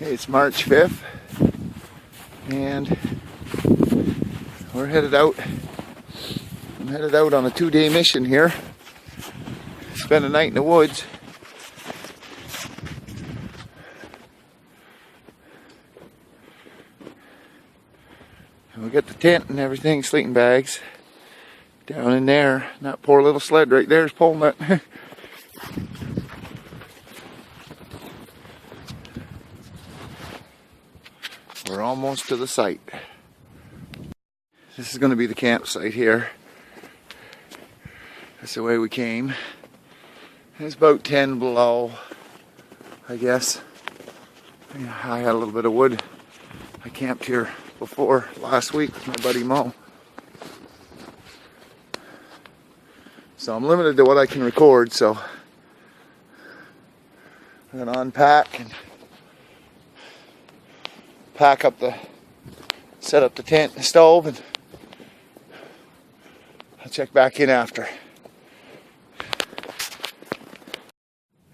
It's March 5th and we're headed out. I'm headed out on a 2-day mission here. Spend a night in the woods. And we got the tent and everything, sleeping bags down in there. That poor little sled right there is pulling it. We're almost to the site. This is going to be the campsite here. That's the way we came. It's about 10 below, I guess. I had a little bit of wood. I camped here before last week with my buddy Mo. So I'm limited to what I can record, so I'm going to unpack and set up the tent and stove, and I'll check back in after.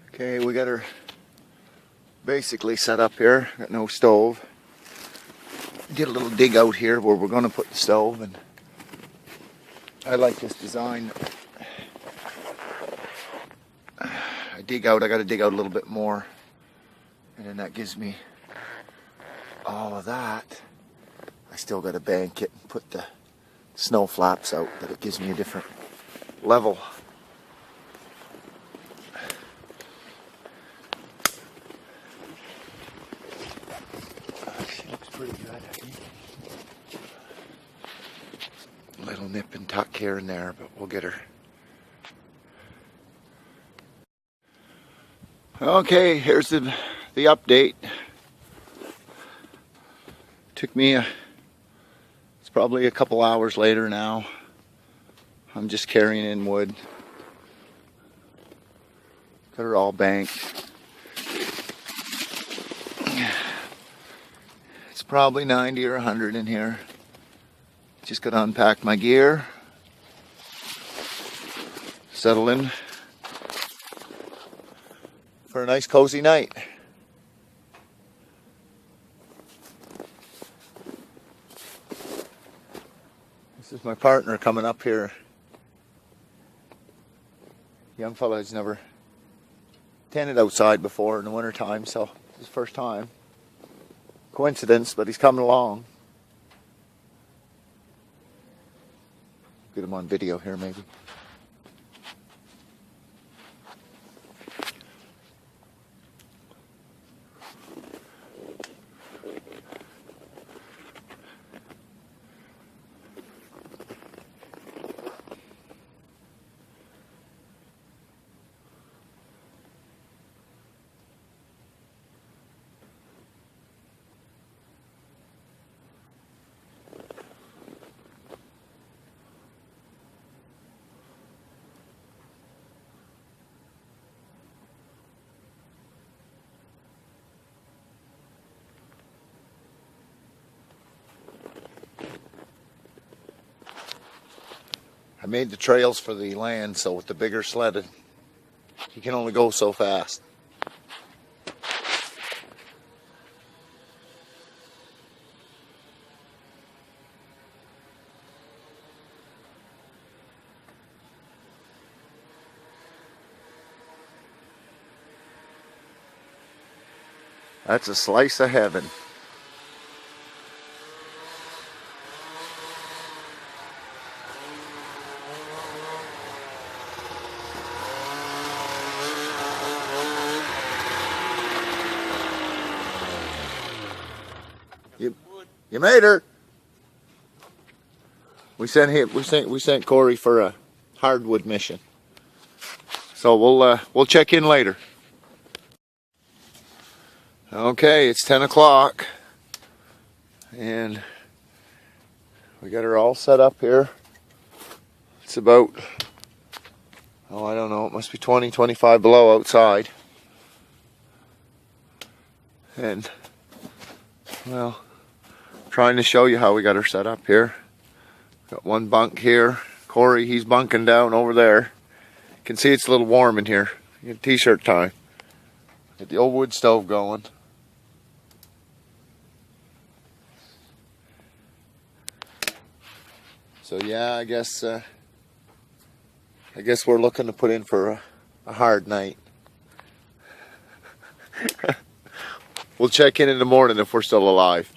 Okay, we got her basically set up here. Got no stove. Did a little dig out here where we're going to put the stove, and I like this design. I got to dig out a little bit more, and then that gives me all of that. I still got to bank it and put the snow flaps out, but it gives me a different level. She looks pretty good, I think. Little nip and tuck here and there, but we'll get her. Okay, here's the update. Took me it's probably a couple hours later now. I'm just carrying in wood. Got her all banked. It's probably 90 or 100 in here. Just gotta unpack my gear. Settle in for a nice cozy night. This is my partner coming up here. Young fella has never tended outside before in the winter time, so it's his first time. Coincidence, but he's coming along. Get him on video here, maybe. I made the trails for the land, so with the bigger sled, you can only go so fast. That's a slice of heaven. You made her. We sent Corey for a hardwood mission. So we'll check in later. Okay, it's 10 o'clock and we got her all set up here. It's about, oh, I don't know, it must be 20, 25 below outside. And, well, trying to show you how we got her set up here. Got one bunk here. Corey, he's bunking down over there. You can see it's a little warm in here. You get t-shirt time. Get the old wood stove going. So yeah, I guess we're looking to put in for a hard night. We'll check in the morning if we're still alive.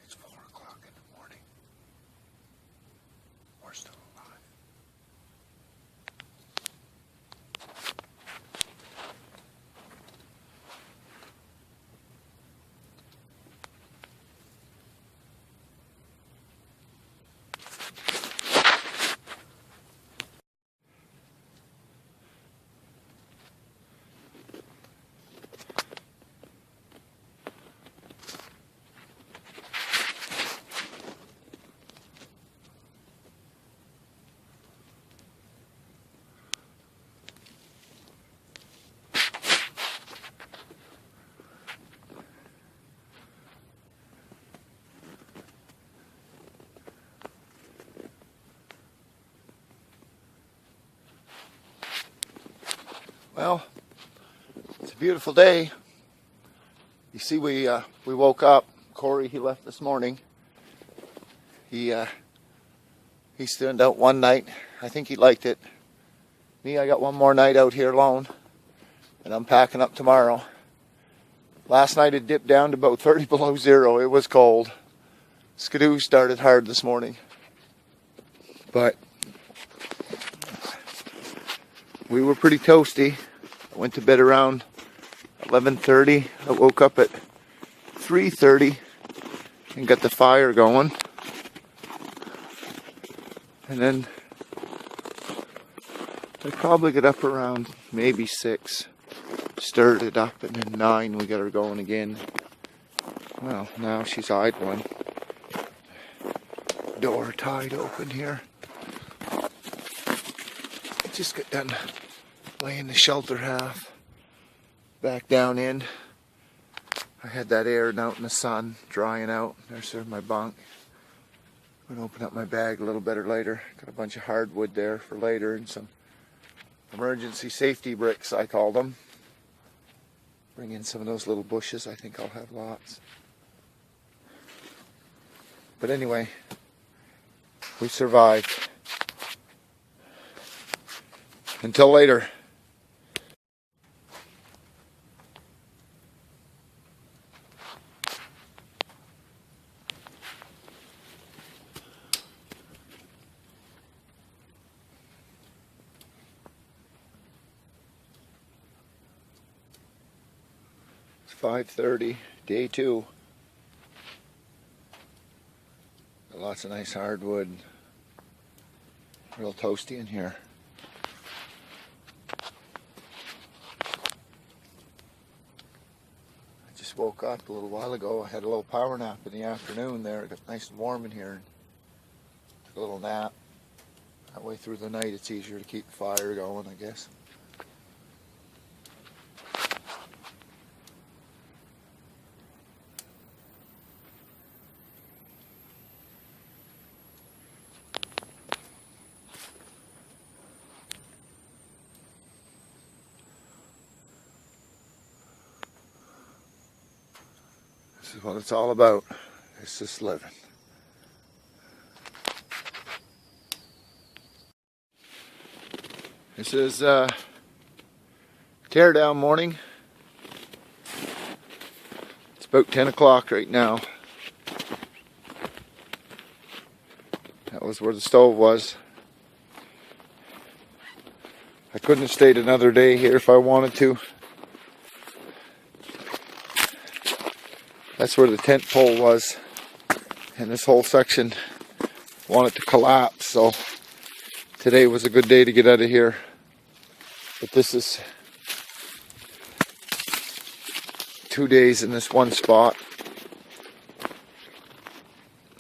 It's 4 o'clock in the morning. We're still alive. Well, it's a beautiful day. You see, we woke up. Corey, he left this morning. He stayed out one night. I think he liked it. Me, I got one more night out here alone, and I'm packing up tomorrow. Last night it dipped down to about 30 below zero. It was cold. Skidoo started hard this morning, but we were pretty toasty. I went to bed around 11:30. I woke up at 3:30 and got the fire going. And then I probably got up around maybe 6. Stirred it up, and then 9 we got her going again. Well, now she's idling. Door tied open here. I just got done laying the shelter half back down in. I had that aired out in the sun, drying out. There's my bunk. I'm gonna open up my bag a little better later. Got a bunch of hardwood there for later and some emergency safety bricks, I call them. Bring in some of those little bushes. I think I'll have lots. But anyway, we survived. Until later. It's 5:30, day 2. Got lots of nice hardwood. Real toasty in here. Woke up a little while ago. I had a little power nap in the afternoon there. It got nice and warm in here. Took a little nap. That way through the night it's easier to keep the fire going, I guess. This is what it's all about. It's just living. This is teardown morning. It's about 10 o'clock right now. That was where the stove was. I couldn't have stayed another day here if I wanted to. That's where the tent pole was, and this whole section wanted to collapse, so today was a good day to get out of here. But this is 2 days in this one spot,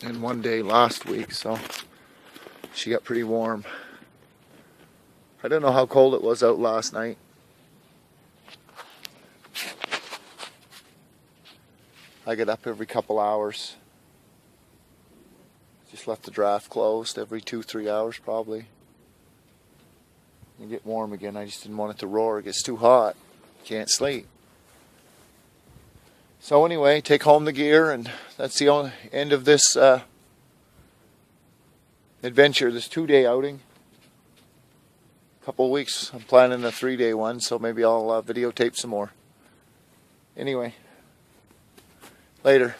and 1 day last week, so she got pretty warm. I don't know how cold it was out last night. I get up every couple hours. Just left the draft closed every 2-3 hours probably. You get warm again. I just didn't want it to roar. It gets too hot. Can't sleep. So anyway, take home the gear, and that's the only end of this adventure, this 2-day outing. Couple of weeks. I'm planning a 3-day one, so maybe I'll videotape some more. Anyway, later.